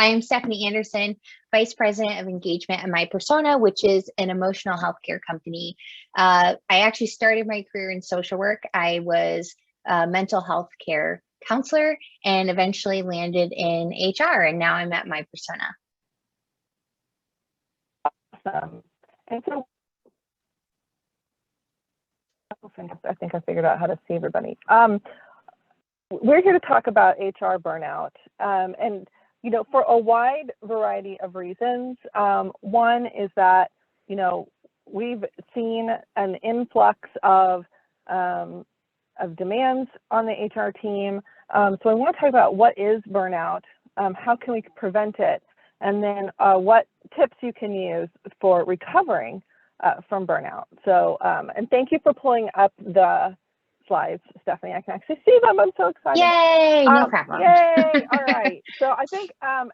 I'm Stephanie Anderson, Vice President of Engagement at My Persona, which is an emotional healthcare company. I actually started my career in social work. I was a mental health care counselor and eventually landed in HR, and now I'm at My Persona. Awesome. And so I think I figured out how to see everybody. We're here to talk about HR burnout, and for a wide variety of reasons. One is that we've seen an influx of demands on the HR team. So I want to talk about what is burnout, how can we prevent it, and then what tips you can use for recovering from burnout. So, and thank you for pulling up the slides, Stephanie. I can actually see them. I'm so excited. Yay! No problem. Yay! All right. So I think, one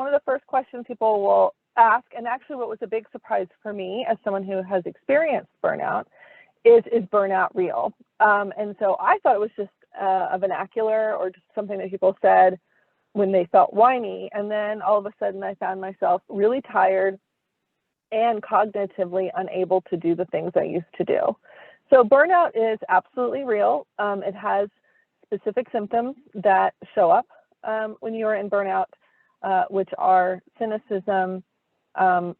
of the first questions people will ask, and actually what was a big surprise for me as someone who has experienced burnout, is burnout real? And so I thought it was just a vernacular or just something that people said when they felt whiny. And then all of a sudden I found myself really tired and cognitively unable to do the things I used to do. So burnout is absolutely real. It has specific symptoms that show up when you are in burnout, which are cynicism,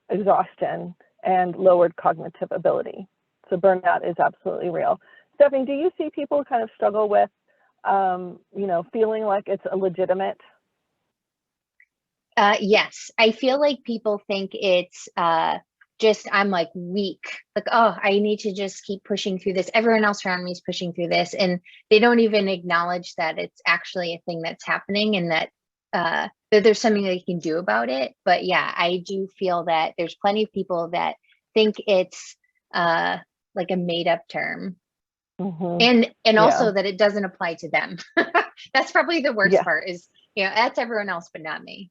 exhaustion, and lowered cognitive ability. So burnout is absolutely real. Stephanie, do you see people kind of struggle with, feeling like it's a legitimate? Yes, I feel like people think it's I'm like weak, like, oh, I need to just keep pushing through this. Everyone else around me is pushing through this, and they don't even acknowledge that it's actually a thing that's happening and that there's something they can do about it. But yeah, I do feel that there's plenty of people that think it's like a made up term. Mm-hmm. And also that it doesn't apply to them. That's probably the worst part is, that's everyone else, but not me.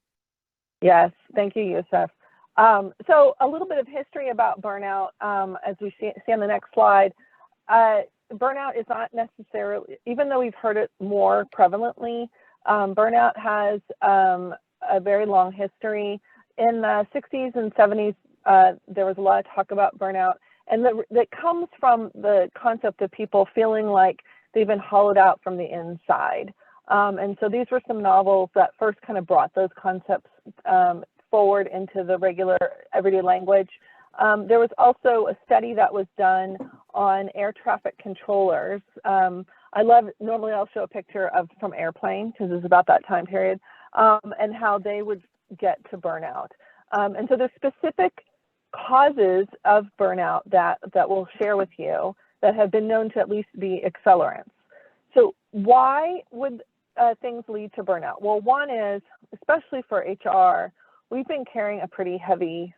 Yes, thank you, Yusuf. So a little bit of history about burnout, as we see on the next slide. Burnout is not necessarily, even though we've heard it more prevalently, burnout has a very long history. In the 60s and 70s, there was a lot of talk about burnout, and that comes from the concept of people feeling like they've been hollowed out from the inside. And so these were some novels that first kind of brought those concepts forward into the regular everyday language. There was also a study that was done on air traffic controllers. Normally I'll show a picture from airplane because it's about that time period, and how they would get to burnout. And so there's specific causes of burnout that we'll share with you that have been known to at least be accelerants. So why would things lead to burnout? Well, one is, especially for HR, we've been carrying a pretty heavy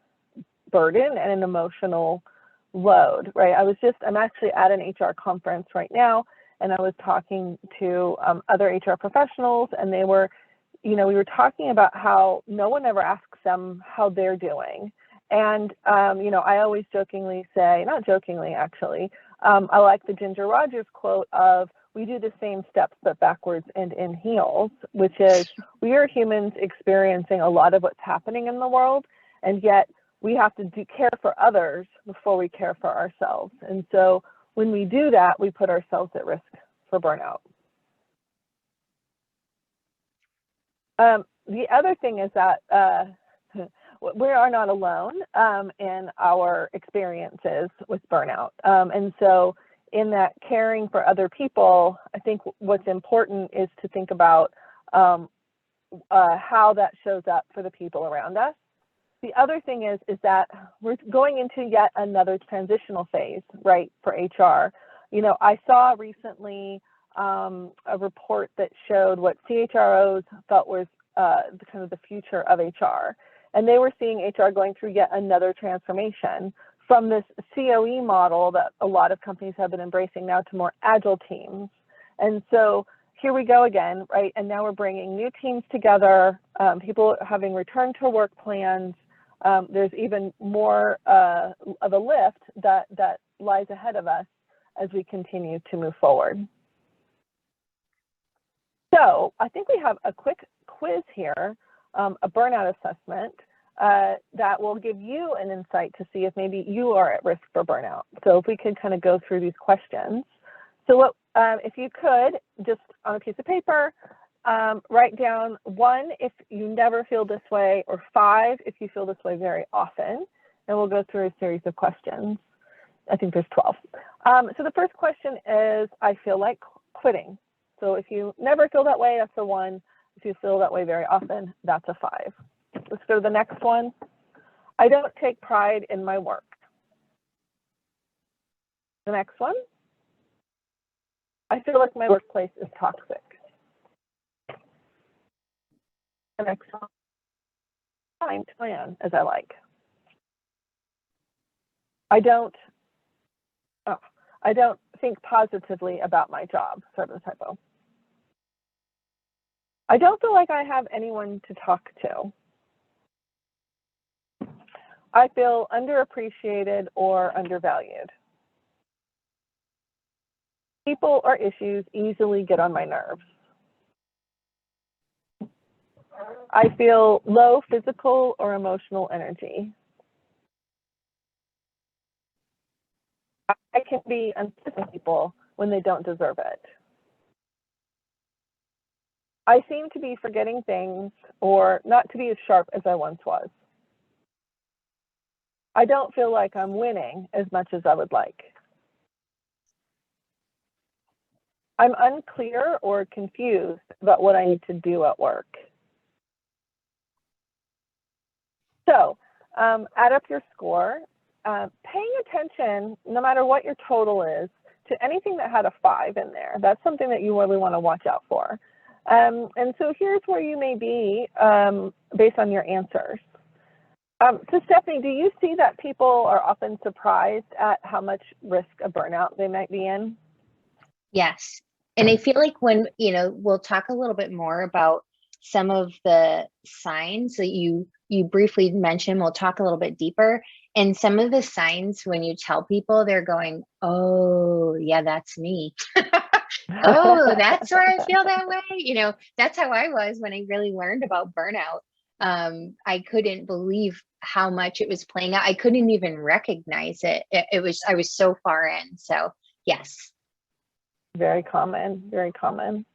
burden and an emotional load, right? I'm actually at an HR conference right now, and I was talking to other HR professionals, and they were, we were talking about how no one ever asks them how they're doing. And, I always jokingly say, not jokingly actually, I like the Ginger Rogers quote of, we do the same steps but backwards and in heels, which is we are humans experiencing a lot of what's happening in the world, and yet we have to care for others before we care for ourselves. And so when we do that, we put ourselves at risk for burnout. The other thing is that we are not alone in our experiences with burnout. And so in that caring for other people, I think what's important is to think about how that shows up for the people around us. The other thing is that we're going into yet another transitional phase, right, for HR. I saw recently a report that showed what CHROs thought was kind of the future of HR. And they were seeing HR going through yet another transformation from this COE model that a lot of companies have been embracing now to more agile teams. And so here we go again, right? And now we're bringing new teams together, people having return to work plans. There's even more of a lift that lies ahead of us as we continue to move forward. So I think we have a quick quiz here, a burnout assessment, that will give you an insight to see if maybe you are at risk for burnout. So if we could kind of go through these questions. So what, if you could, just on a piece of paper, write down 1 if you never feel this way, or 5 if you feel this way very often, and we'll go through a series of questions. I think there's 12. So the first question is, I feel like quitting. So if you never feel that way, that's a 1. If you feel that way very often, that's a 5. Let's go to the next one. I don't take pride in my work. The next one. I feel like my workplace is toxic. The next one. Time to plan as I like. I don't think positively about my job. Sorry for the typo. I don't feel like I have anyone to talk to. I feel underappreciated or undervalued. People or issues easily get on my nerves. I feel low physical or emotional energy. I can be unpleasant to people when they don't deserve it. I seem to be forgetting things or not to be as sharp as I once was. I don't feel like I'm winning as much as I would like. I'm unclear or confused about what I need to do at work. So add up your score, paying attention, no matter what your total is, to anything that had a 5 in there. That's something that you really want to watch out for. And so here's where you may be based on your answers. So Stephanie, do you see that people are often surprised at how much risk of burnout they might be in? Yes. And I feel like when, we'll talk a little bit more about some of the signs that you briefly mentioned. We'll talk a little bit deeper. And some of the signs when you tell people, they're going, oh, yeah, that's me. Oh, that's where I feel that way. That's how I was when I really learned about burnout. I couldn't believe how much it was playing out. I couldn't even recognize it. I was so far in. So yes. Very common, very common.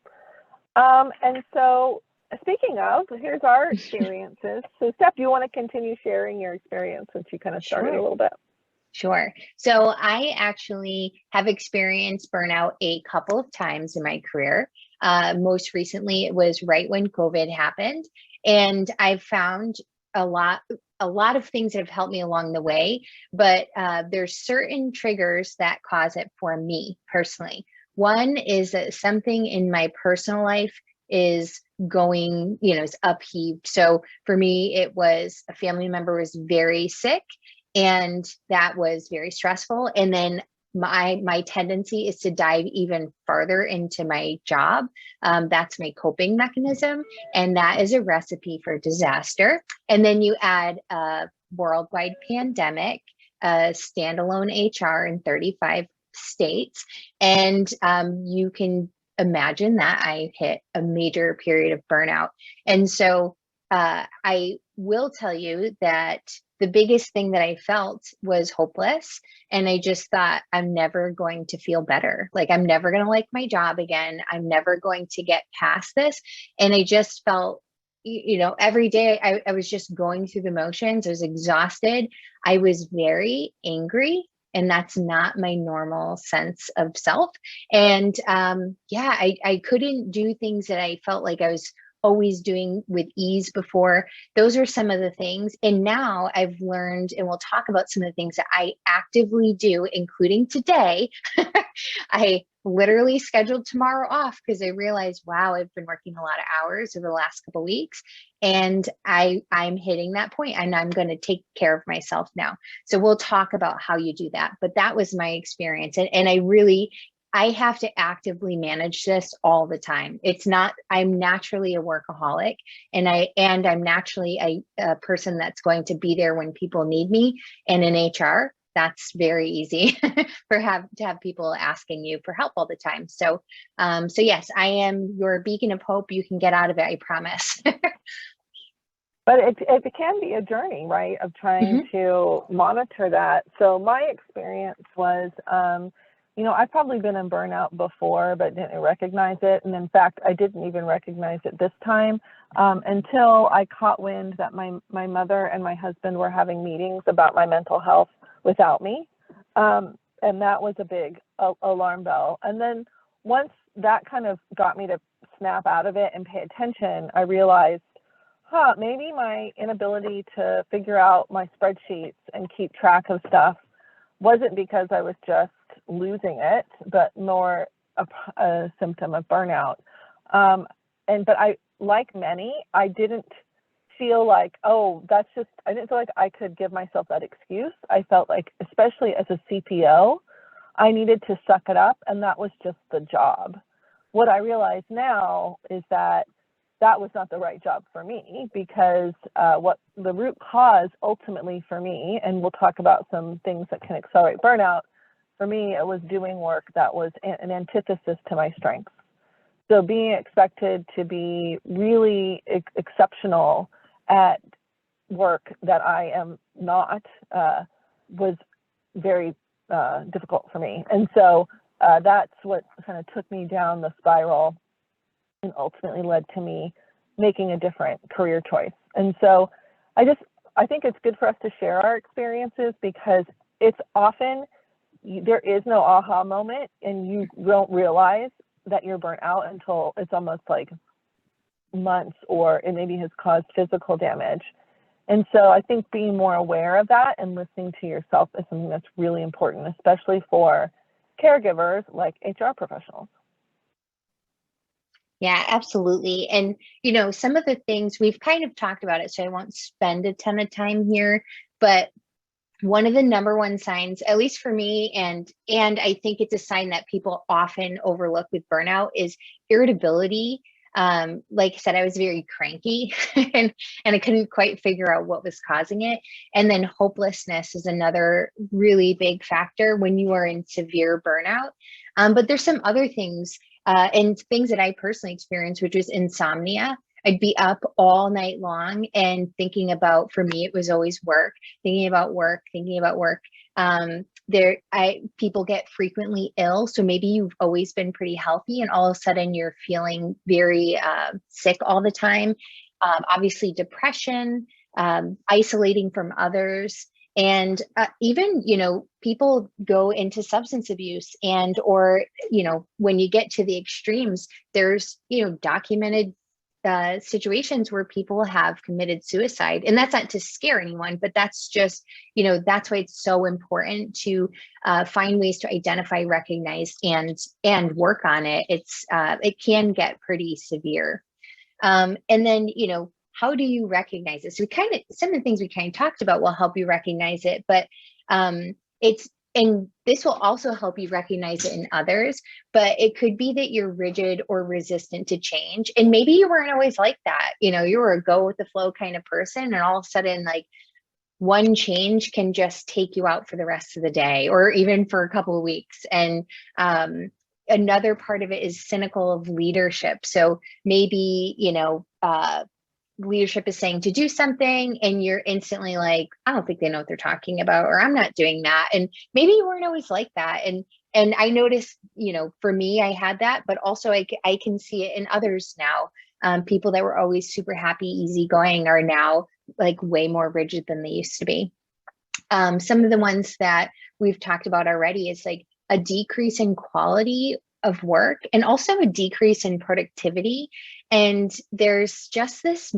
And so speaking of, here's our experiences. So Steph, do you want to continue sharing your experience since you kind of started a little bit? Sure. So I actually have experienced burnout a couple of times in my career. Most recently, it was right when COVID happened. And I've found a lot of things that have helped me along the way, but there's certain triggers that cause it for me personally. One is that something in my personal life is going, is upheaved. So for me, it was a family member was very sick, and that was very stressful. And then my tendency is to dive even farther into my job. That's my coping mechanism. And that is a recipe for disaster. And then you add a worldwide pandemic, standalone HR in 35 states. And you can imagine that I hit a major period of burnout. And so I will tell you that the biggest thing that I felt was hopeless. And I just thought, I'm never going to feel better. Like, I'm never going to like my job again. I'm never going to get past this. And I just felt, every day I was just going through the motions. I was exhausted. I was very angry. And that's not my normal sense of self. And I couldn't do things that I felt like I was always doing with ease before. Those are some of the things. And now I've learned, and we'll talk about some of the things that I actively do, including today. I literally scheduled tomorrow off because I realized, wow, I've been working a lot of hours over the last couple of weeks, and I'm hitting that point, and I'm going to take care of myself now. So we'll talk about how you do that. But that was my experience. And I have to actively manage this all the time. I'm naturally a workaholic, and I'm naturally a person that's going to be there when people need me. And in HR, that's very easy to have people asking you for help all the time. So, so yes, I am your beacon of hope. You can get out of it, I promise. But it can be a journey, right, of trying to monitor that. So my experience was, you know, I've probably been in burnout before, but didn't recognize it. And in fact, I didn't even recognize it this time until I caught wind that my mother and my husband were having meetings about my mental health without me. And that was a big alarm bell. And then once that kind of got me to snap out of it and pay attention, I realized, maybe my inability to figure out my spreadsheets and keep track of stuff wasn't because I was just losing it, but more a symptom of burnout. But I, like many, I didn't feel like, I didn't feel like I could give myself that excuse. I felt like, especially as a CPO, I needed to suck it up, and that was just the job. What I realize now is that was not the right job for me, because what the root cause ultimately for me, and we'll talk about some things that can accelerate burnout, for me, it was doing work that was an antithesis to my strengths. So being expected to be really exceptional at work that I am not was very difficult for me. And so that's what kind of took me down the spiral and ultimately led to me making a different career choice. And so I think it's good for us to share our experiences, because it's often, there is no aha moment and you don't realize that you're burnt out until it's almost like months, or it maybe has caused physical damage. And so I think being more aware of that and listening to yourself is something that's really important, especially for caregivers like HR professionals. Yeah, absolutely. And, you know, some of the things we've kind of talked about it, so I won't spend a ton of time here, but one of the number one signs, at least for me, and I think it's a sign that people often overlook with burnout, is irritability. Like I said, I was very cranky and I couldn't quite figure out what was causing it. And then hopelessness is another really big factor when you are in severe burnout. But there's some other things and things that I personally experienced, which was insomnia. I'd be up all night long and thinking about, for me, it was always work, thinking about work. People get frequently ill. So maybe you've always been pretty healthy and all of a sudden you're feeling very sick all the time. Obviously depression, isolating from others. And even, you know, people go into substance abuse or, you know, when you get to the extremes, there's, you know, documented situations where people have committed suicide. And that's not to scare anyone, but that's just, you know, that's why it's so important to find ways to identify, recognize, and work on it. It can get pretty severe. And then, you know, how do you recognize this? So some of the things we kind of talked about will help you recognize it, but and this will also help you recognize it in others, but it could be that you're rigid or resistant to change. And maybe you weren't always like that. You know, you were a go with the flow kind of person, and all of a sudden, like, one change can just take you out for the rest of the day or even for a couple of weeks. And another part of it is cynical of leadership. So maybe, you know, leadership is saying to do something and you're instantly like, I don't think they know what they're talking about, or I'm not doing that. And maybe you weren't always like that. And I noticed, you know, for me, I had that, but also I can see it in others now. People that were always super happy, easygoing are now like way more rigid than they used to be. Some of the ones that we've talked about already is like a decrease in quality of work and also a decrease in productivity. And there's just this,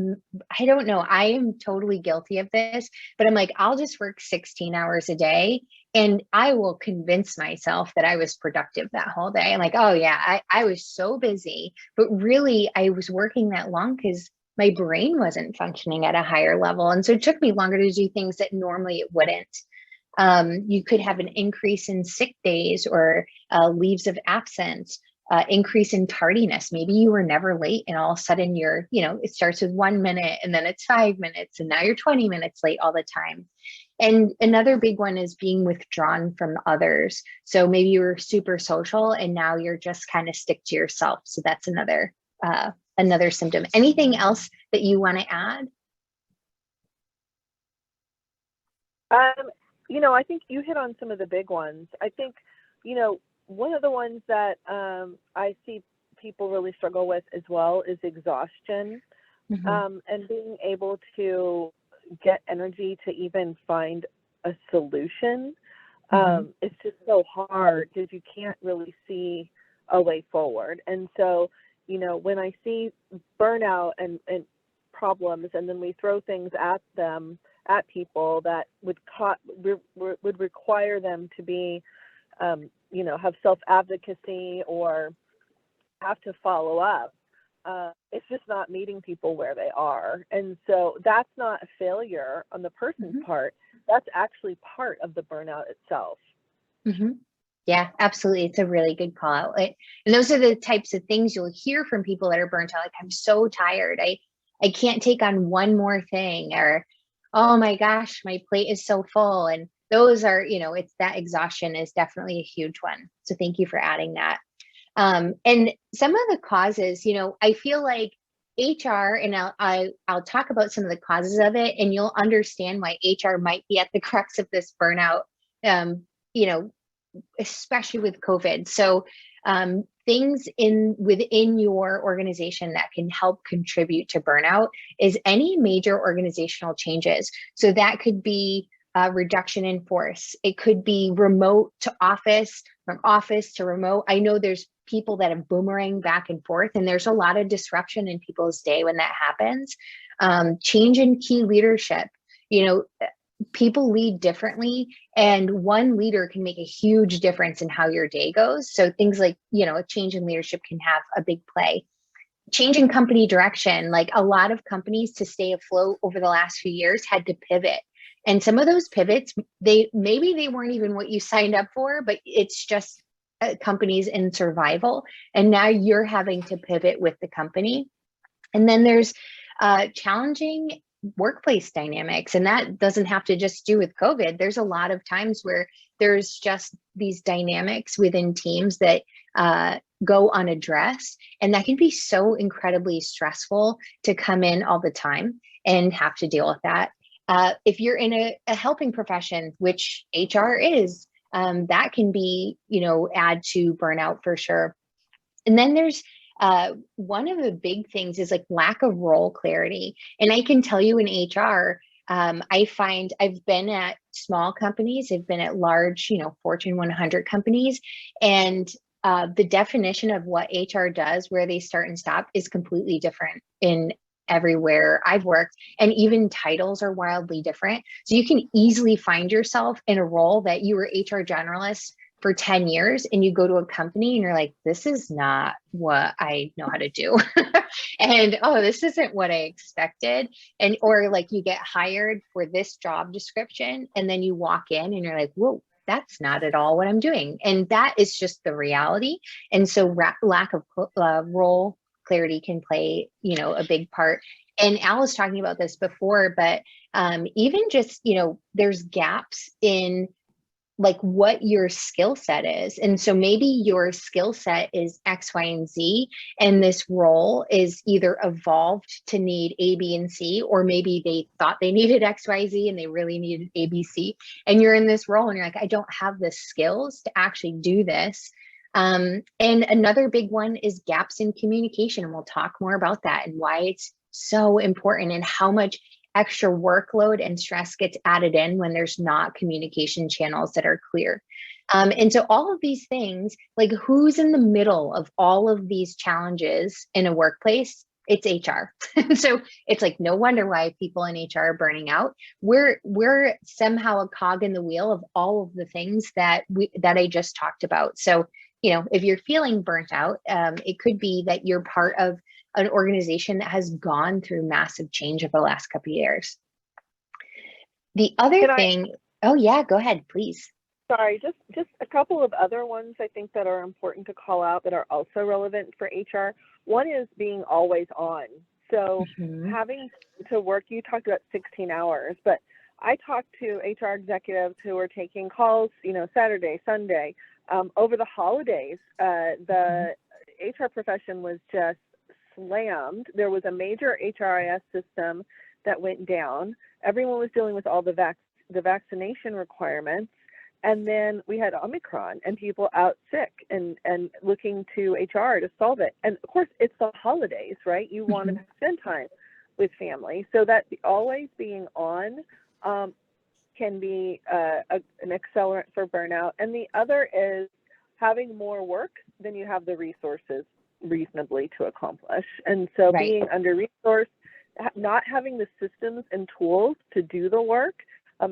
I don't know, I am totally guilty of this, but I'm like, I'll just work 16 hours a day and I will convince myself that I was productive that whole day. I'm like, oh yeah, I was so busy, but really I was working that long because my brain wasn't functioning at a higher level. And so it took me longer to do things that normally it wouldn't. You could have an increase in sick days or leaves of absence, increase in tardiness. Maybe you were never late and all of a sudden you're, you know, it starts with 1 minute and then it's 5 minutes and now you're 20 minutes late all the time. And another big one is being withdrawn from others. So maybe you were super social and now you're just kind of stick to yourself. So that's another symptom. Anything else that you want to add? I think you hit on some of the big ones. I think, one of the ones that I see people really struggle with as well is exhaustion, and being able to get energy to even find a solution. It's just so hard because you can't really see a way forward. And so, when I see burnout and problems, and then we throw things at people that would require them to be, have self-advocacy or have to follow up. It's just not meeting people where they are. And so that's not a failure on the person's part. That's actually part of the burnout itself. Yeah, absolutely. It's a really good call out. And those are the types of things you'll hear from people that are burnt out. Like, I'm so tired. I can't take on one more thing, or, oh my gosh, my plate is so full. And those are, it's that exhaustion is definitely a huge one. So thank you for adding that. And some of the causes, I feel like HR, and I'll talk about some of the causes of it, and you'll understand why HR might be at the crux of this burnout, especially with COVID. So things within your organization that can help contribute to burnout is any major organizational changes. So that could be reduction in force. It could be remote to office, from office to remote. I know there's people that have boomerang back and forth, and there's a lot of disruption in people's day when that happens. Change in key leadership. People lead differently, and one leader can make a huge difference in how your day goes. So things like, a change in leadership can have a big play. Change in company direction, like a lot of companies to stay afloat over the last few years had to pivot. And some of those pivots, maybe they weren't even what you signed up for, but it's just companies in survival. And now you're having to pivot with the company. And then there's challenging workplace dynamics, and that doesn't have to just do with COVID. There's a lot of times where there's just these dynamics within teams that go unaddressed, and that can be so incredibly stressful to come in all the time and have to deal with that. If you're in a helping profession, which HR is, that can be, add to burnout for sure. And then there's one of the big things is like lack of role clarity. And I can tell you in HR, I find I've been at small companies, I've been at large, Fortune 100 companies, and the definition of what HR does, where they start and stop, is completely different in everywhere I've worked. And even titles are wildly different. So you can easily find yourself in a role that you were HR generalist for 10 years, and you go to a company and you're like, this is not what I know how to do. And, oh, this isn't what I expected. And, or like you get hired for this job description, and then you walk in and you're like, whoa, that's not at all what I'm doing. And that is just the reality. And so lack of role clarity can play, a big part. And Al was talking about this before, but even just, there's gaps in like what your skill set is. And so maybe your skill set is X, Y, and Z, and this role is either evolved to need A, B, and C, or maybe they thought they needed X, Y, Z and they really needed A, B, C. And you're in this role and you're like, I don't have the skills to actually do this. And another big one is gaps in communication. And we'll talk more about that and why it's so important, and how much extra workload and stress gets added in when there's not communication channels that are clear. And so all of these things, like who's in the middle of all of these challenges in a workplace? It's HR. So it's like, no wonder why people in HR are burning out. We're somehow a cog in the wheel of all of the things that I just talked about. So, if you're feeling burnt out, it could be that you're part of an organization that has gone through massive change over the last couple of years. The other thing, oh yeah, go ahead, please. Sorry, just a couple of other ones I think that are important to call out that are also relevant for HR. One is being always on. So having to work, you talked about 16 hours, but I talked to HR executives who were taking calls, you know, Saturday, Sunday, over the holidays. The HR profession was just slammed. There was a major HRIS system that went down. Everyone was dealing with all the vaccination requirements. And then we had Omicron and people out sick and looking to HR to solve it. And of course, it's the holidays, right? You want to spend time with family. So that always being on can be an accelerant for burnout. And the other is having more work than you have the resources reasonably to accomplish. And so being under-resourced, not having the systems and tools to do the work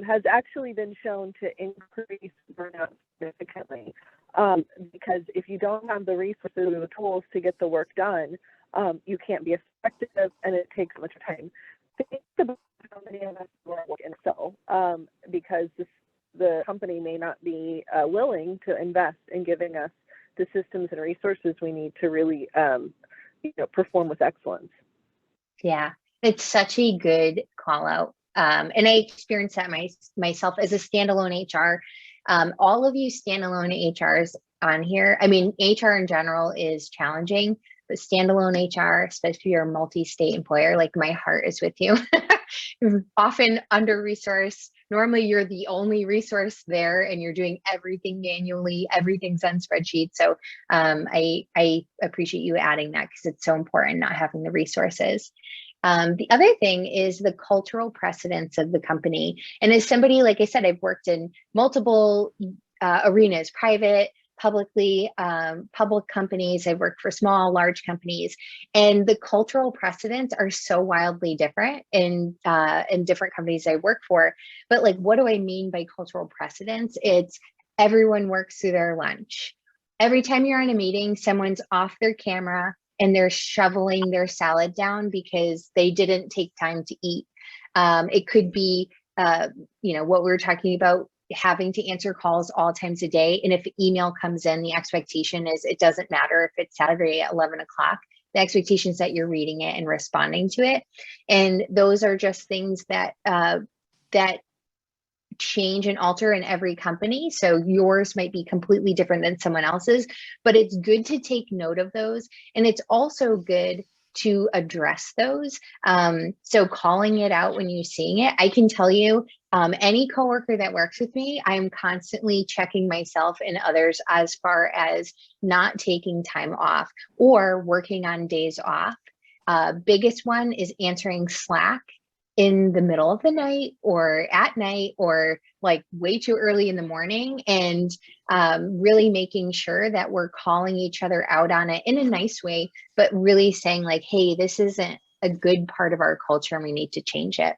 has actually been shown to increase burnout significantly. Because if you don't have the resources or the tools to get the work done, you can't be effective and it takes much time. Think about how many of us work in Excel because the company may not be willing to invest in giving us the systems and resources we need to really perform with excellence. Yeah, it's such a good call out. And I experienced that myself as a standalone HR. All of you standalone HRs on here, I mean, HR in general is challenging, but standalone HR, especially if you're a multi-state employer, like my heart is with you. Often under-resourced. Normally you're the only resource there and you're doing everything manually, everything's on spreadsheets. So I appreciate you adding that because it's so important not having the resources. The other thing is the cultural precedence of the company. And as somebody, like I said, I've worked in multiple arenas, private, public companies. I've worked for small, large companies, and the cultural precedents are so wildly different in different companies I work for. But like, what do I mean by cultural precedents? It's everyone works through their lunch. Every time you're in a meeting, someone's off their camera and they're shoveling their salad down because they didn't take time to eat. It could be, what we were talking about, having to answer calls all times a day. And if email comes in, the expectation is it doesn't matter if it's Saturday at 11 o'clock. The expectation is that you're reading it and responding to it. And those are just things that that change and alter in every company. So yours might be completely different than someone else's, but it's good to take note of those. And it's also good to address those. So calling it out when you're seeing it, I can tell you, any coworker that works with me, I'm constantly checking myself and others as far as not taking time off or working on days off. Biggest one is answering Slack in the middle of the night or at night or like way too early in the morning, and really making sure that we're calling each other out on it in a nice way, but really saying like, hey, this isn't a good part of our culture and we need to change it.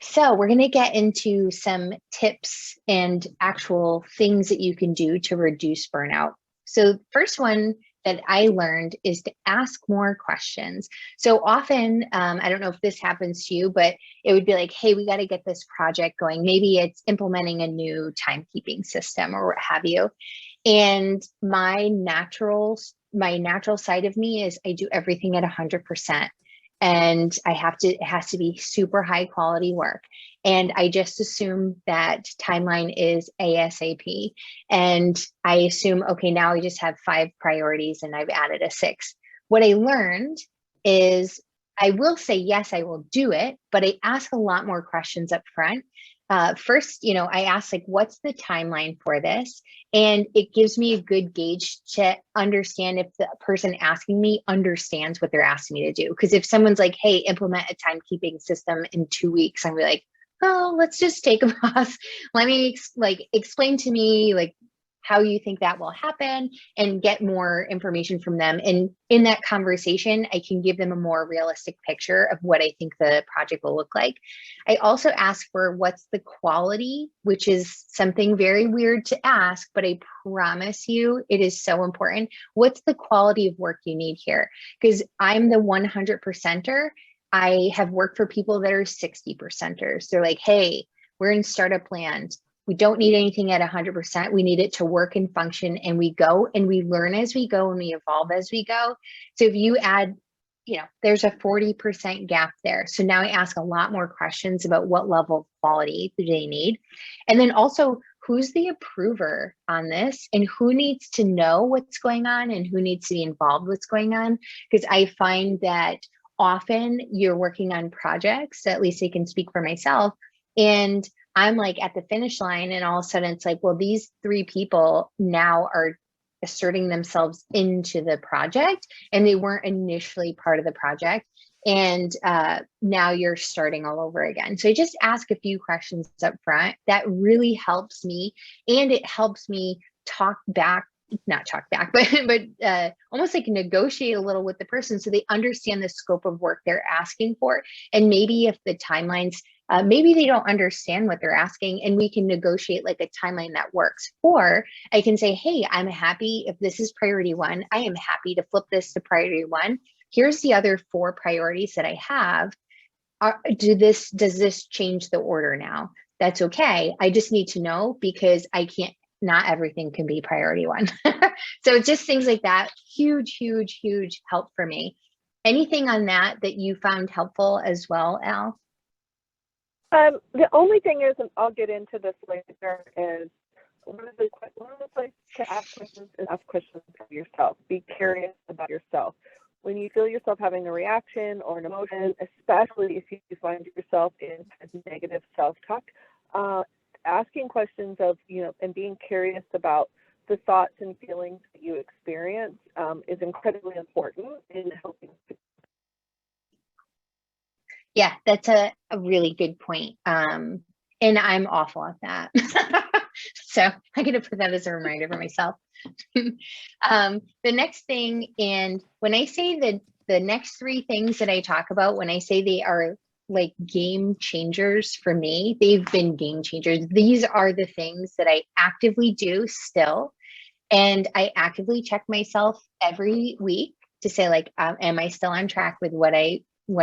So we're going to get into some tips and actual things that you can do to reduce burnout. So first one that I learned is to ask more questions. So often, I don't know if this happens to you, but it would be like, hey, we got to get this project going. Maybe it's implementing a new timekeeping system or what have you. And my natural side of me is I do everything at 100%. And it has to be super high quality work. And I just assume that timeline is ASAP. And I assume, okay, now I just have 5 priorities and I've added a 6th. What I learned is I will say, yes, I will do it, but I ask a lot more questions up front. First, I ask like, what's the timeline for this? And it gives me a good gauge to understand if the person asking me understands what they're asking me to do. Because if someone's like, hey, implement a timekeeping system in 2 weeks, I'm like, oh, let's just take a pause. Let me explain to me like how you think that will happen and get more information from them. And in that conversation, I can give them a more realistic picture of what I think the project will look like. I also ask for what's the quality, which is something very weird to ask, but I promise you it is so important. What's the quality of work you need here? Because I'm the 100%er. I have worked for people that are 60%ers. They're like, hey, we're in startup land. We don't need anything at 100%. We need it to work and function, and we go and we learn as we go and we evolve as we go. So if you add there's a 40% gap there. So now I ask a lot more questions about what level of quality do they need. And then also, who's the approver on this, and who needs to know what's going on and who needs to be involved with what's going on? Because I find that often you're working on projects, at least I can speak for myself, and I'm like at the finish line, and all of a sudden it's like, well, these 3 people now are asserting themselves into the project, and they weren't initially part of the project. And now you're starting all over again. So I just ask a few questions up front. That really helps me, and it helps me not talk back, but almost like negotiate a little with the person so they understand the scope of work they're asking for. And maybe if the timelines, maybe they don't understand what they're asking, and we can negotiate like a timeline that works. Or I can say, hey, I'm happy if this is priority 1, I am happy to flip this to priority 1. Here's the other 4 priorities that I have. Does this change the order now? That's okay. I just need to know, because not everything can be priority 1. So just things like that, huge, huge, huge help for me. Anything on that you found helpful as well, Al? The only thing is, and I'll get into this later, is one of the places to ask questions is ask questions of yourself. Be curious about yourself. When you feel yourself having a reaction or an emotion, especially if you find yourself in negative self-talk, asking questions of, and being curious about the thoughts and feelings that you experience is incredibly important in helping. Yeah, that's a really good point. And I'm awful at that. So I'm going to put that as a reminder for myself. The next thing, and when I say that the next 3 things that I talk about, when I say they are like game changers for me, they've been game changers. These are the things that I actively do still. And I actively check myself every week to say, like, am I still on track with what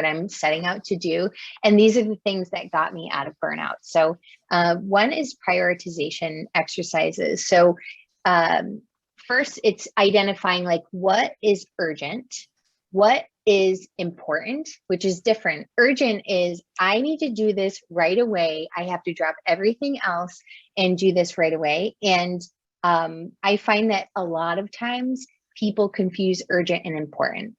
I'm setting out to do? And these are the things that got me out of burnout. So one is prioritization exercises. So first, it's identifying like what is urgent, what is important, which is different. Urgent is, I need to do this right away. I have to drop everything else and do this right away. And I find that a lot of times people confuse urgent and important.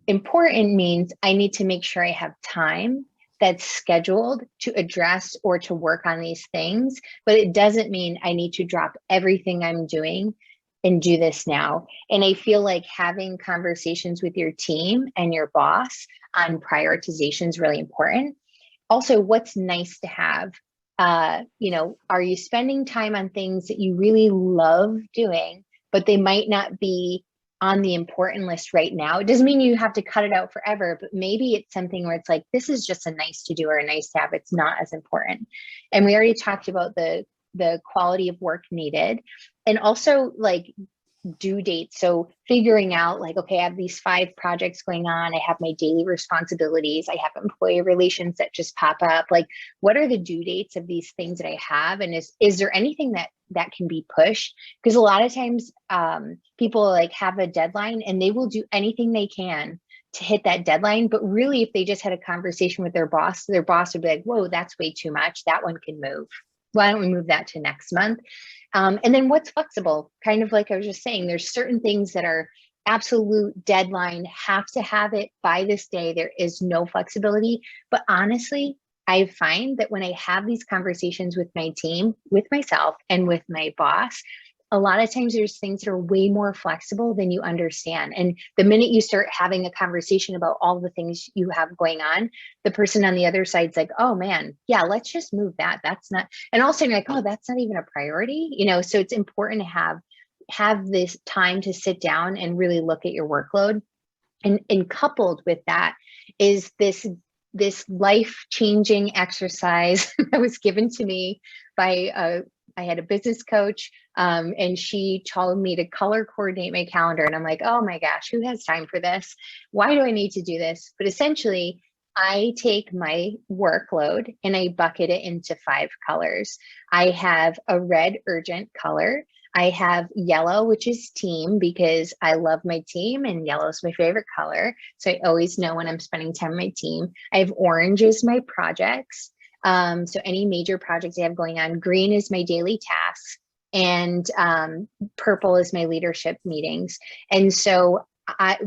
Important means I need to make sure I have time that's scheduled to address or to work on these things, but it doesn't mean I need to drop everything I'm doing and do this now. And I feel like having conversations with your team and your boss on prioritization is really important. Also, what's nice to have? Are you spending time on things that you really love doing, but they might not be on the important list right now? It doesn't mean you have to cut it out forever, but maybe it's something where it's like, this is just a nice to do or a nice to have. It's not as important. And we already talked about the quality of work needed, and also like due dates. So figuring out like, okay, I have these 5 projects going on. I have my daily responsibilities. I have employee relations that just pop up. Like, what are the due dates of these things that I have? And is there anything that can be pushed? Because a lot of times people like have a deadline and they will do anything they can to hit that deadline. But really, if they just had a conversation with their boss would be like, whoa, that's way too much. That one can move. Why don't we move that to next month? And then what's flexible? Kind of like I was just saying, there's certain things that are absolute deadline, have to have it by this day. There is no flexibility. But honestly, I find that when I have these conversations with my team, with myself, and with my boss, a lot of times there's things that are way more flexible than you understand. And the minute you start having a conversation about all the things you have going on, the person on the other side's like, oh man, yeah, let's just move that. That's not, and all of a sudden you're like, oh, that's not even a priority. So it's important to have this time to sit down and really look at your workload. And coupled with that is this life-changing exercise that was given to me by I had a business coach, and she told me to color coordinate my calendar. And I'm like, oh my gosh, who has time for this? Why do I need to do this? But essentially, I take my workload and I bucket it into 5 colors. I have a red urgent color. I have yellow, which is team, because I love my team and yellow is my favorite color. So I always know when I'm spending time with my team. I have orange is my projects. So any major projects I have going on. Green is my daily tasks, and purple is my leadership meetings. And so I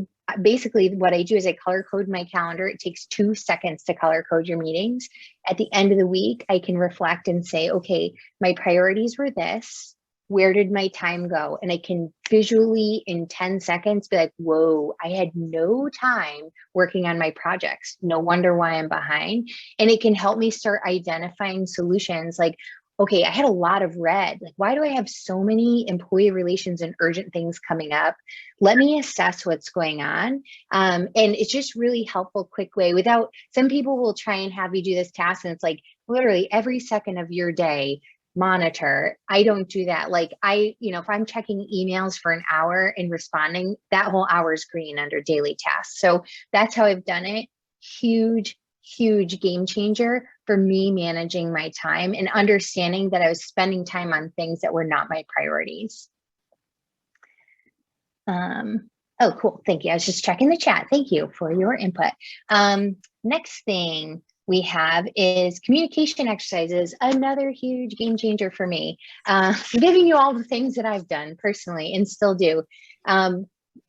basically what I do is I color code my calendar. It takes 2 seconds to color code your meetings. At the end of the week, I can reflect and say, okay, my priorities were this. Where did my time go? And I can visually in 10 seconds be like, whoa, I had no time working on my projects. No wonder why I'm behind. And it can help me start identifying solutions like, okay, I had a lot of red. Like, why do I have so many employee relations and urgent things coming up? Let me assess what's going on. And it's just really helpful, quick way without, some people will try and have you do this task. And it's like literally every second of your day, monitor. I don't do that. Like if I'm checking emails for an hour and responding, that whole hour is green under daily tasks. So that's how I've done it. Huge game changer for me managing my time and understanding that I was spending time on things that were not my priorities. Oh, cool. Thank you. I was just checking the chat. Thank you for your input. Next thing we have is communication exercises, another huge game changer for me. I'm giving you all the things that I've done personally and still do.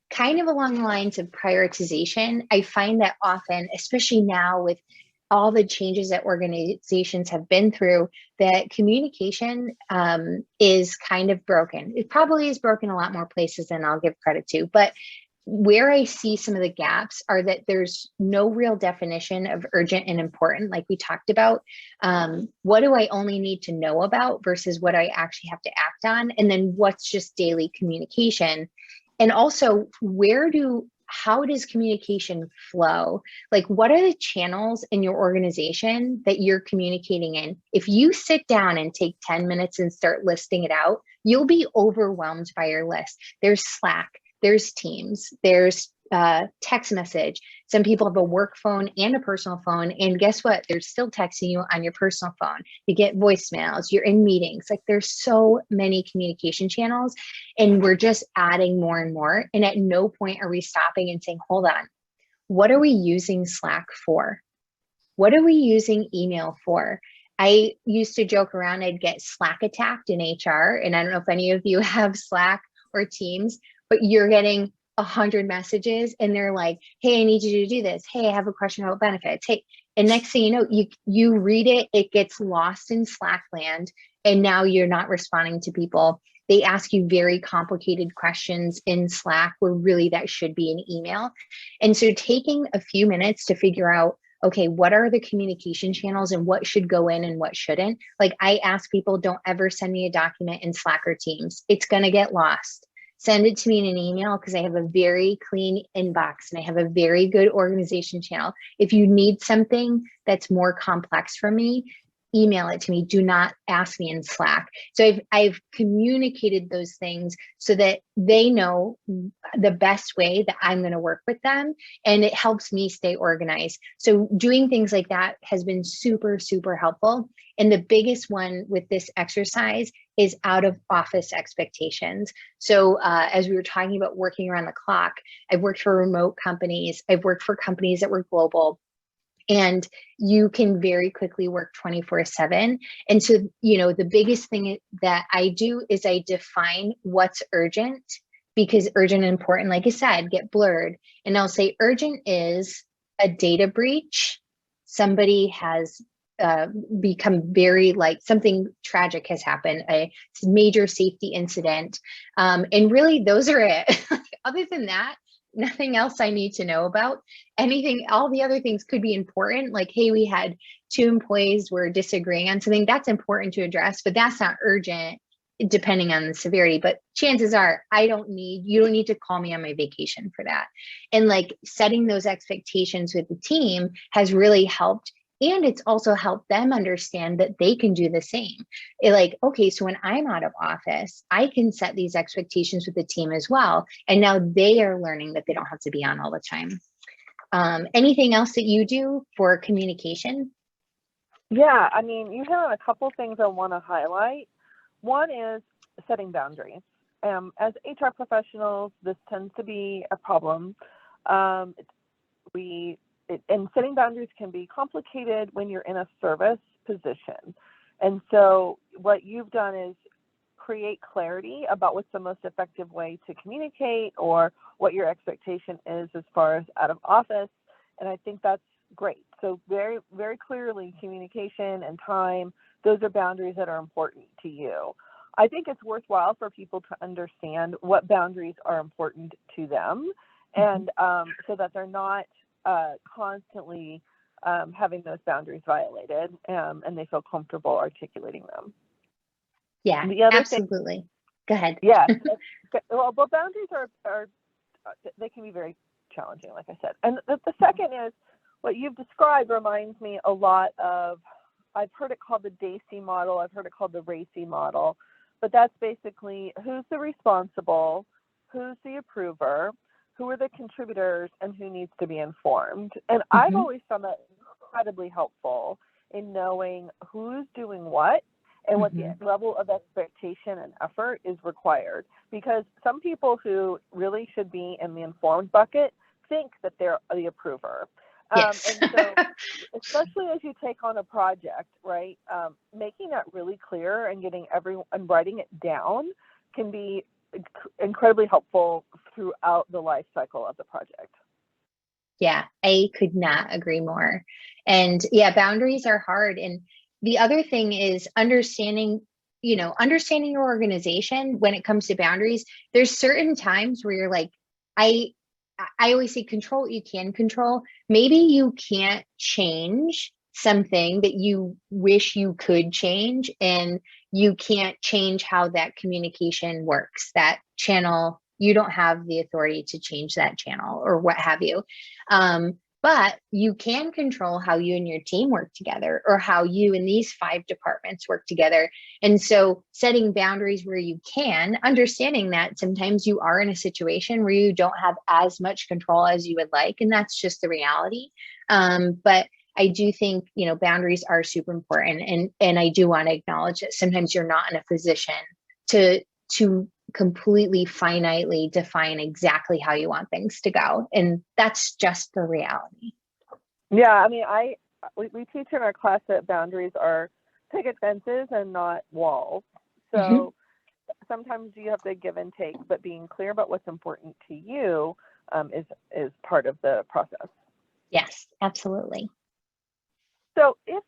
Kind of along the lines of prioritization, I find that often, especially now with all the changes that organizations have been through, that communication is kind of broken. It probably is broken a lot more places than I'll give credit to, but where I see some of the gaps are that there's no real definition of urgent and important, like we talked about. What do I only need to know about versus what I actually have to act on? And then what's just daily communication? And also, how does communication flow? Like, what are the channels in your organization that you're communicating in? If you sit down and take 10 minutes and start listing it out, you'll be overwhelmed by your list. There's Slack, there's Teams, there's text message. Some people have a work phone and a personal phone. And guess what? They're still texting you on your personal phone. You get voicemails, you're in meetings. Like, there's so many communication channels and we're just adding more and more. And at no point are we stopping and saying, hold on, what are we using Slack for? What are we using email for? I used to joke around, I'd get Slack attacked in HR. And I don't know if any of you have Slack or Teams, but you're getting 100 messages and they're like, hey, I need you to do this. Hey, I have a question about benefits. Hey, and next thing you know, you read it, it gets lost in Slack land, and now you're not responding to people. They ask you very complicated questions in Slack where really that should be an email. And so taking a few minutes to figure out, okay, what are the communication channels and what should go in and what shouldn't? Like, I ask people, don't ever send me a document in Slack or Teams. It's going to get lost. Send it to me in an email because I have a very clean inbox and I have a very good organization channel. If you need something that's more complex from me, email it to me. Do not ask me in Slack. So I've communicated those things so that they know the best way that I'm going to work with them, and it helps me stay organized. So doing things like that has been super, super helpful. And the biggest one with this exercise is out of office expectations. So as we were talking about working around the clock, I've worked for remote companies. I've worked for companies that were global. And you can very quickly work 24/7. And so, the biggest thing that I do is I define what's urgent, because urgent and important, like I said, get blurred. And I'll say urgent is a data breach. Somebody has become very, like, something tragic has happened, a major safety incident. And really those are it. Other than that, nothing else I need to know about. All the other things could be important. Like, hey, we had 2 employees were disagreeing on something. That's important to address, but that's not urgent depending on the severity. But chances are you don't need to call me on my vacation for that. And like, setting those expectations with the team has really helped. And it's also helped them understand that they can do the same. Like, okay, so when I'm out of office, I can set these expectations with the team as well. And now they are learning that they don't have to be on all the time. Anything else that you do for communication? Yeah, I mean, you hit on a couple things I want to highlight. One is setting boundaries. As HR professionals, this tends to be a problem. And setting boundaries can be complicated when you're in a service position. And so what you've done is create clarity about what's the most effective way to communicate or what your expectation is as far as out of office. And I think that's great. So very, very clearly, communication and time, those are boundaries that are important to you. I think it's worthwhile for people to understand what boundaries are important to them, and so that they're not constantly having those boundaries violated, and they feel comfortable articulating them. Yeah, the other absolutely. Go ahead. Yeah. Well, boundaries are they can be very challenging, like I said. And the second is what you've described reminds me a lot of, I've heard it called the Dacey model. I've heard it called the Racy model. But that's basically who's the responsible, who's the approver, who are the contributors, and who needs to be informed. And I've always found that incredibly helpful in knowing who's doing what and what the level of expectation and effort is required. Because some people who really should be in the informed bucket think that they're the approver. Yes. And so, especially as you take on a project, right, making that really clear and getting everyone and writing it down can be incredibly helpful throughout the life cycle of the project. Yeah, I could not agree more. And yeah, boundaries are hard. And the other thing is understanding your organization when it comes to boundaries. There's certain times where you're like, I always say control what you can control. Maybe you can't change something that you wish you could change, and you can't change how that communication works, that channel. You don't have the authority to change that channel or what have you. But you can control how you and your team work together, or how you and these 5 departments work together. And so setting boundaries where you can, understanding that sometimes you are in a situation where you don't have as much control as you would like, and that's just the reality. But I do think, boundaries are super important. And I do want to acknowledge that sometimes you're not in a position to completely finitely define exactly how you want things to go. And that's just the reality. Yeah, I mean, we teach in our class that boundaries are picket fences and not walls. So sometimes you have to give and take, but being clear about what's important to you is part of the process. Yes, absolutely. So if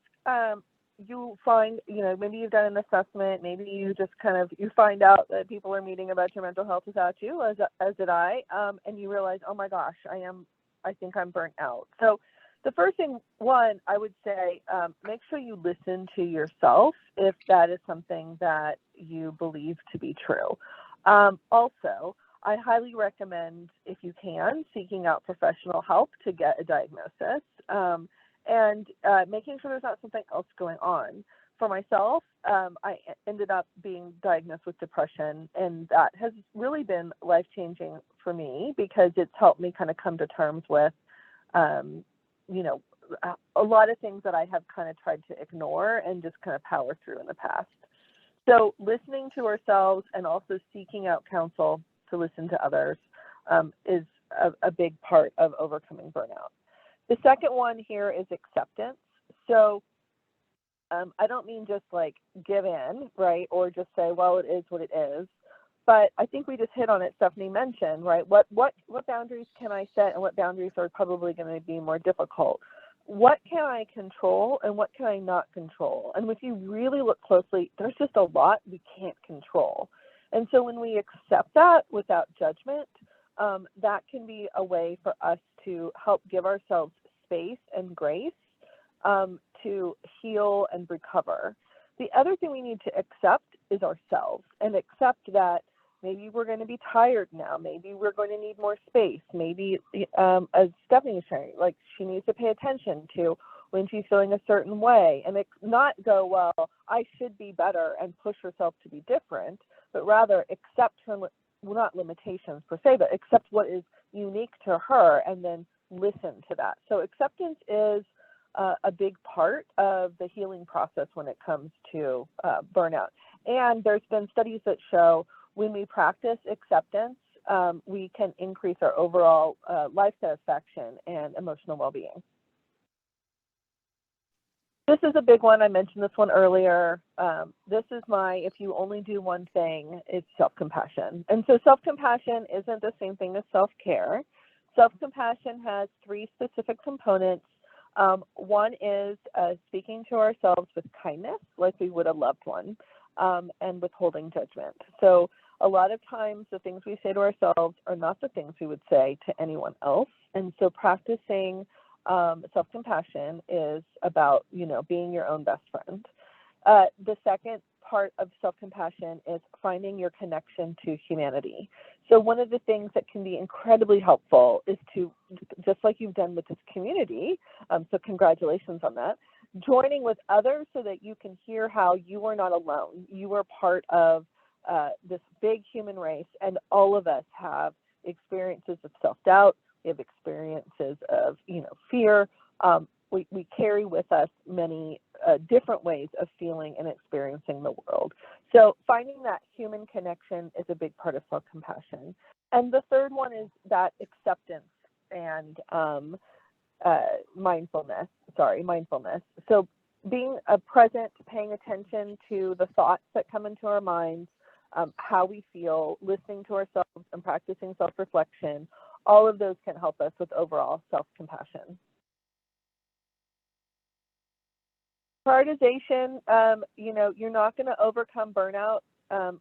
you find, maybe you've done an assessment, maybe you just you find out that people are meeting about your mental health without you, as did I, and you realize, oh my gosh, I think I'm burnt out. So the first thing, I would say, make sure you listen to yourself if that is something that you believe to be true. Also, I highly recommend, if you can, seeking out professional help to get a diagnosis. And making sure there's not something else going on. For myself, I ended up being diagnosed with depression, and that has really been life-changing for me because it's helped me kind of come to terms with, a lot of things that I have kind of tried to ignore and just kind of power through in the past. So listening to ourselves and also seeking out counsel to listen to others is a big part of overcoming burnout. The second one here is acceptance. So I don't mean just like give in, right? Or just say, well, it is what it is. But I think we just hit on it, Stephanie mentioned, right? What boundaries can I set, and what boundaries are probably going to be more difficult? What can I control and what can I not control? And if you really look closely, there's just a lot we can't control. And so when we accept that without judgment, that can be a way for us to help give ourselves space and grace to heal and recover. The other thing we need to accept is ourselves, and accept that maybe we're going to be tired now. Maybe we're going to need more space. Maybe, as Stephanie was sharing, like she needs to pay attention to when she's feeling a certain way, and not go, well, I should be better, and push herself to be different, but rather accept her, not limitations per se, but accept what is unique to her and then listen to that. So acceptance is a big part of the healing process when it comes to burnout. And there's been studies that show when we practice acceptance, we can increase our overall life satisfaction and emotional well-being. This is a big one. I mentioned this one earlier. This is my, if you only do one thing, it's self-compassion. And so self-compassion isn't the same thing as self-care. Self-compassion has 3 specific components. One is speaking to ourselves with kindness, like we would a loved one, and withholding judgment. So a lot of times the things we say to ourselves are not the things we would say to anyone else. And so practicing self-compassion is about, being your own best friend. The second part of self-compassion is finding your connection to humanity. So one of the things that can be incredibly helpful is to, just like you've done with this community, so congratulations on that, joining with others so that you can hear how you are not alone. You are part of this big human race, and all of us have experiences of self-doubt. We have experiences of, fear. We carry with us many different ways of feeling and experiencing the world. So finding that human connection is a big part of self-compassion. And the third one is that acceptance and mindfulness. So being present, paying attention to the thoughts that come into our minds, how we feel, listening to ourselves and practicing self-reflection, all of those can help us with overall self-compassion. Prioritization, you're not going to overcome burnout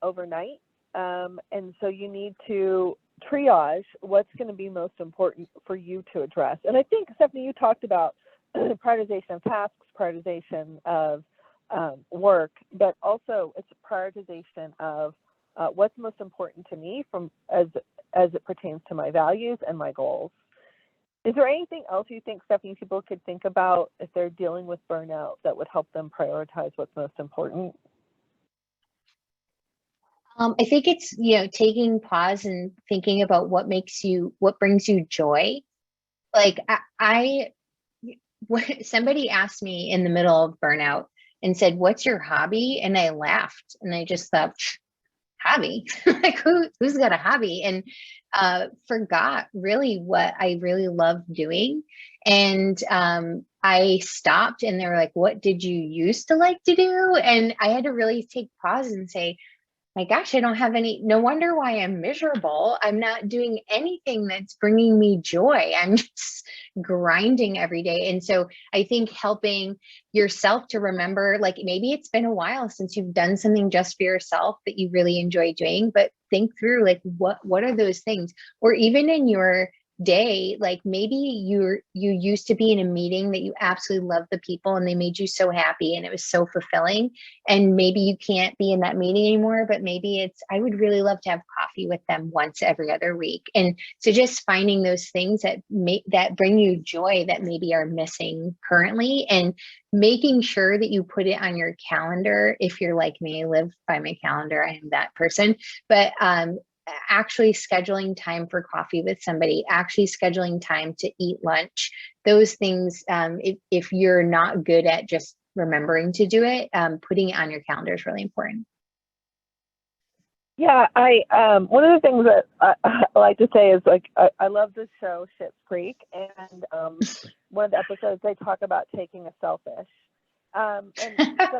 overnight. And so you need to triage what's going to be most important for you to address. And I think, Stephanie, you talked about prioritization of tasks, prioritization of work, but also it's a prioritization of what's most important to me as it pertains to my values and my goals. Is there anything else you think, Stephanie, people could think about if they're dealing with burnout that would help them prioritize what's most important? I think it's, taking pause and thinking about what brings you joy. Like somebody asked me in the middle of burnout and said, "What's your hobby?" And I laughed and I just thought, hobby, like who's got a hobby? And forgot really what I really love doing. And I stopped and they were like, "What did you used to like to do?" And I had to really take pause and say, my gosh, I don't have no wonder why I'm miserable. I'm not doing anything that's bringing me joy. I'm just grinding every day. And so I think helping yourself to remember, like maybe it's been a while since you've done something just for yourself that you really enjoy doing, but think through like, what are those things? Or even in your day, like maybe you used to be in a meeting that you absolutely loved the people and they made you so happy and it was so fulfilling, and maybe you can't be in that meeting anymore, but maybe it's, I would really love to have coffee with them once every other week. And so just finding those things that bring you joy that maybe are missing currently, and making sure that you put it on your calendar. If you're like me, I live by my calendar, I am that person, but actually scheduling time for coffee with somebody, actually scheduling time to eat lunch, those things, if you're not good at just remembering to do it, putting it on your calendar is really important. Yeah, one of the things that I like to say is like, I love this show, Schitt's Creek, and one of the episodes they talk about taking a selfish. And so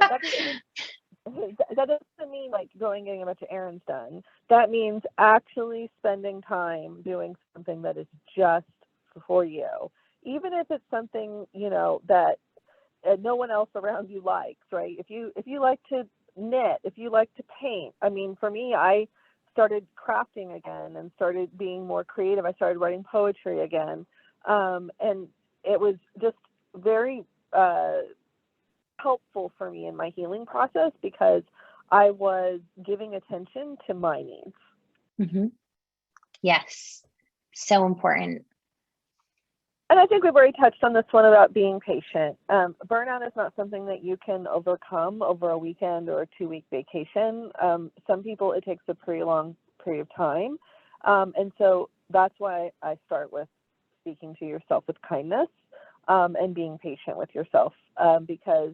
that doesn't mean like getting a bunch of errands done. That means actually spending time doing something that is just for you, even if it's something that no one else around you likes, right? If you like to knit, if you like to paint. I mean, for me, I started crafting again and started being more creative. I started writing poetry again, and it was just very helpful for me in my healing process because I was giving attention to my needs. Mm-hmm. Yes, so important. And I think we've already touched on this one about being patient. Burnout is not something that you can overcome over a weekend or a 2-week vacation. Some people, it takes a pretty long period of time. And so that's why I start with speaking to yourself with kindness and being patient with yourself, because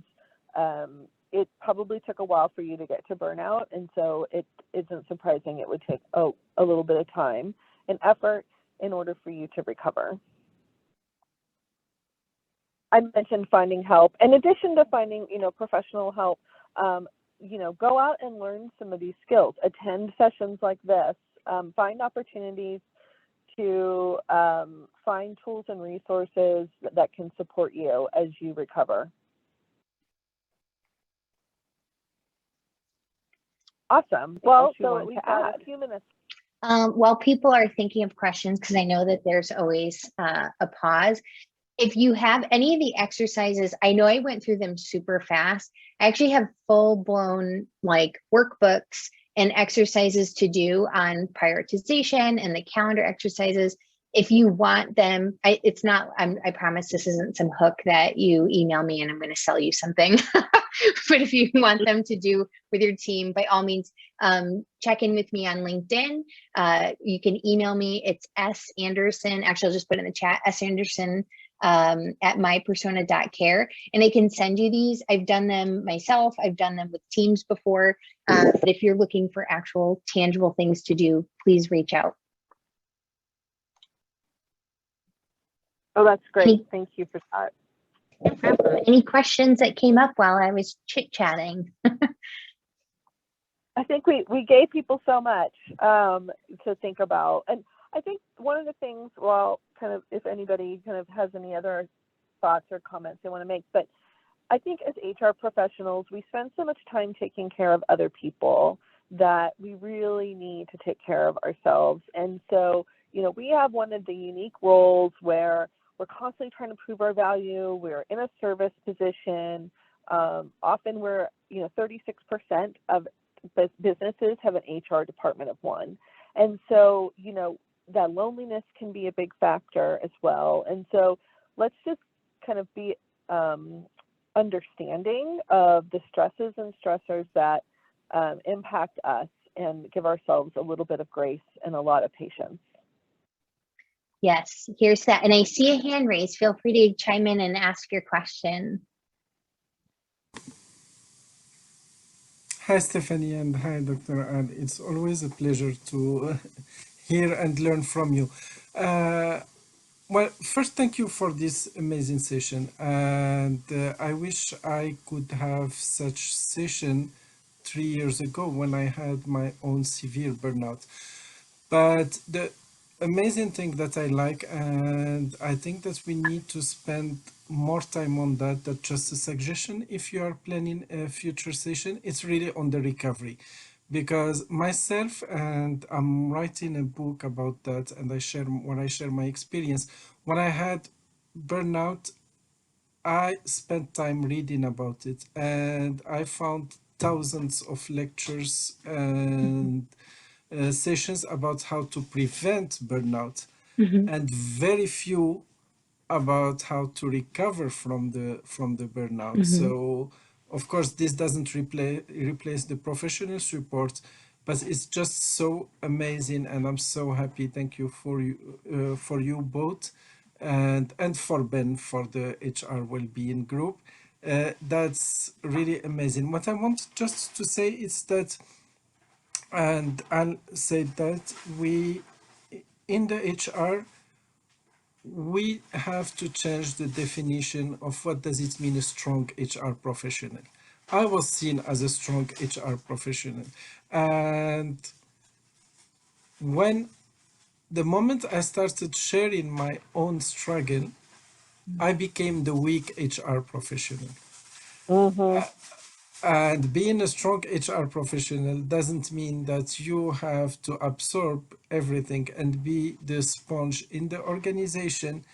it probably took a while for you to get to burnout, and so it isn't surprising it would take a little bit of time and effort in order for you to recover. I mentioned finding help. In addition to finding, professional help, go out and learn some of these skills. Attend sessions like this. Find opportunities to find tools and resources that can support you as you recover. Awesome. Well, so we've got a few minutes. While people are thinking of questions, because I know that there's always a pause, if you have any of the exercises, I know I went through them super fast. I actually have full-blown like workbooks and exercises to do on prioritization and the calendar exercises. If you want them, I promise this isn't some hook that you email me and I'm going to sell you something. But if you want them to do with your team, by all means, check in with me on LinkedIn. You can email me. It's S Anderson. Actually, I'll just put it in the chat, S Anderson at mypersona.care, and I can send you these. I've done them myself. I've done them with teams before. But if you're looking for actual tangible things to do, please reach out. Oh, that's great. Thank you for that. No problem. Any questions that came up while I was chit-chatting? I think we gave people so much to think about. And I think one of the things, well, kind of, if anybody kind of has any other thoughts or comments they want to make, but I think as HR professionals, we spend so much time taking care of other people that we really need to take care of ourselves. And so, we have one of the unique roles where we're constantly trying to prove our value. We're in a service position. Often we're, 36% of businesses have an HR department of one. And so, that loneliness can be a big factor as well. And so let's just kind of be understanding of the stresses and stressors that impact us and give ourselves a little bit of grace and a lot of patience. Yes, here's that. And I see a hand raised. Feel free to chime in and ask your question. Hi, Stephanie, and hi, Dr. Ann. It's always a pleasure to hear and learn from you. Well, first, thank you for this amazing session. And I wish I could have such session 3 years ago when I had my own severe burnout. But the amazing thing that I like, and I think that we need to spend more time on that, that's just a suggestion. If you are planning a future session, it's really on the recovery. Because myself, and I'm writing a book about that, and I share my experience. When I had burnout, I spent time reading about it, and I found thousands of lectures and sessions about how to prevent burnout, and very few about how to recover from the burnout. So of course this doesn't replace the professional support, but it's just so amazing, and I'm so happy. Thank you for you both, and for Ben for the HR well-being group. That's really amazing. What I want just to say is that, and I'll say that we in the HR, we have to change the definition of what does it mean a strong HR professional. I was seen as a strong HR professional, and when the moment I started sharing my own struggle, I became the weak HR professional. And being a strong HR professional doesn't mean that you have to absorb everything and be the sponge in the organization,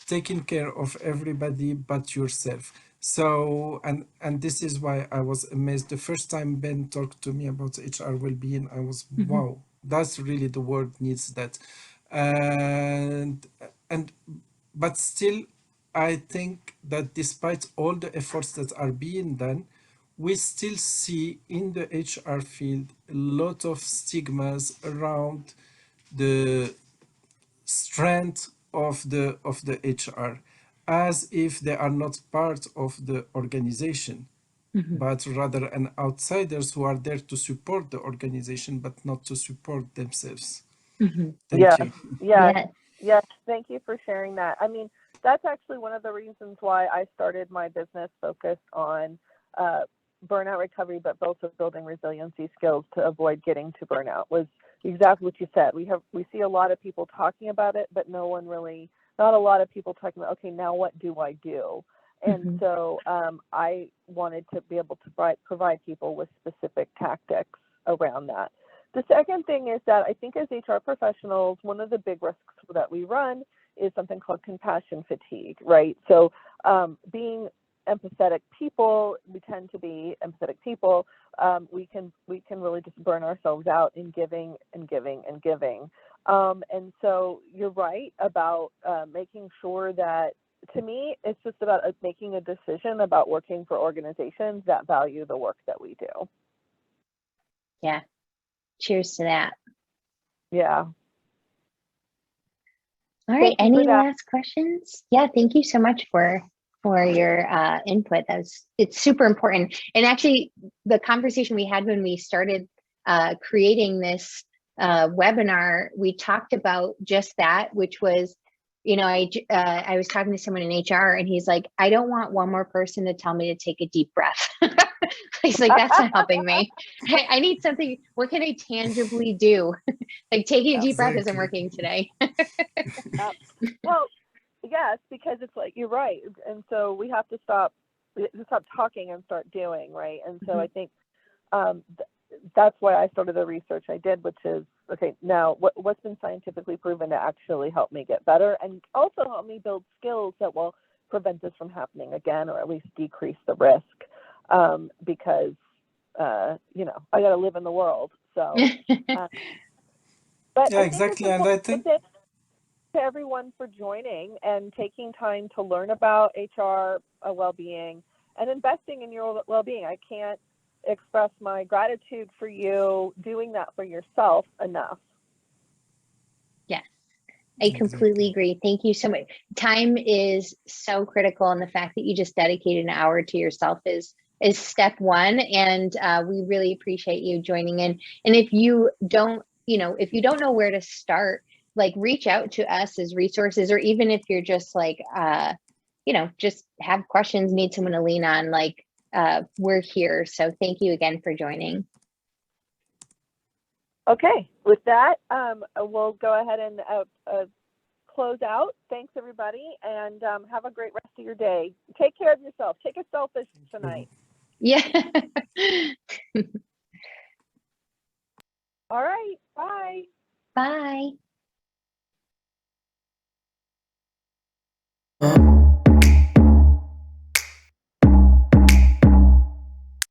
taking care of everybody but yourself. So, and this is why I was amazed. The first time Ben talked to me about HR well-being, I was, wow, that's really the world needs that. And but still, I think that despite all the efforts that are being done, we still see in the HR field a lot of stigmas around the strength of the HR, as if they are not part of the organization. but rather an outsiders who are there to support the organization, but not to support themselves. Thank Yes, you. yes, Yes. yes. Thank you for sharing that. I mean, that's actually one of the reasons why I started my business focused on burnout recovery, but also building resiliency skills to avoid getting to burnout, was exactly what you said. We see a lot of people talking about it, but not a lot of people talking about, okay, now what do I do? And so I wanted to be able to provide people with specific tactics around that. The second thing is that I think as HR professionals, one of the big risks that we run is something called compassion fatigue, right? So being empathetic people, we tend to be empathetic people, we can really just burn ourselves out in giving and giving and giving. And so you're right about making sure that, to me, it's just about making a decision about working for organizations that value the work that we do. Yeah. Cheers to that. Yeah. All right. Thank you Any for that. last questions? Yeah. Thank you so much for your input. It's super important. And actually, the conversation we had when we started creating this webinar, we talked about just that, which was, I was talking to someone in HR, and he's like, I don't want one more person to tell me to take a deep breath. He's like, that's not helping me. I need something. What can I tangibly do? Like taking a deep breath isn't working today. Well, yes, because it's like, you're right. And so we have to stop talking and start doing, right? And so I think that's why I started the research I did, which is, okay, now what's been scientifically proven to actually help me get better and also help me build skills that will prevent this from happening again, or at least decrease the risk, because, I got to live in the world. So, but Yeah, I think it's exactly. And I important think, to everyone for joining and taking time to learn about HR well-being and investing in your well-being. I can't express my gratitude for you doing that for yourself enough. Yes, I completely agree. Thank you so much. Time is so critical, and the fact that you just dedicated an hour to yourself is step one. And we really appreciate you joining in. And if you don't know where to start, like, reach out to us as resources, or even if you're just like, just have questions, need someone to lean on, like, we're here. So thank you again for joining. Okay, with that, we'll go ahead and close out. Thanks, everybody, and have a great rest of your day. Take care of yourself. Take a selfish tonight. Yeah. All right, bye. Bye.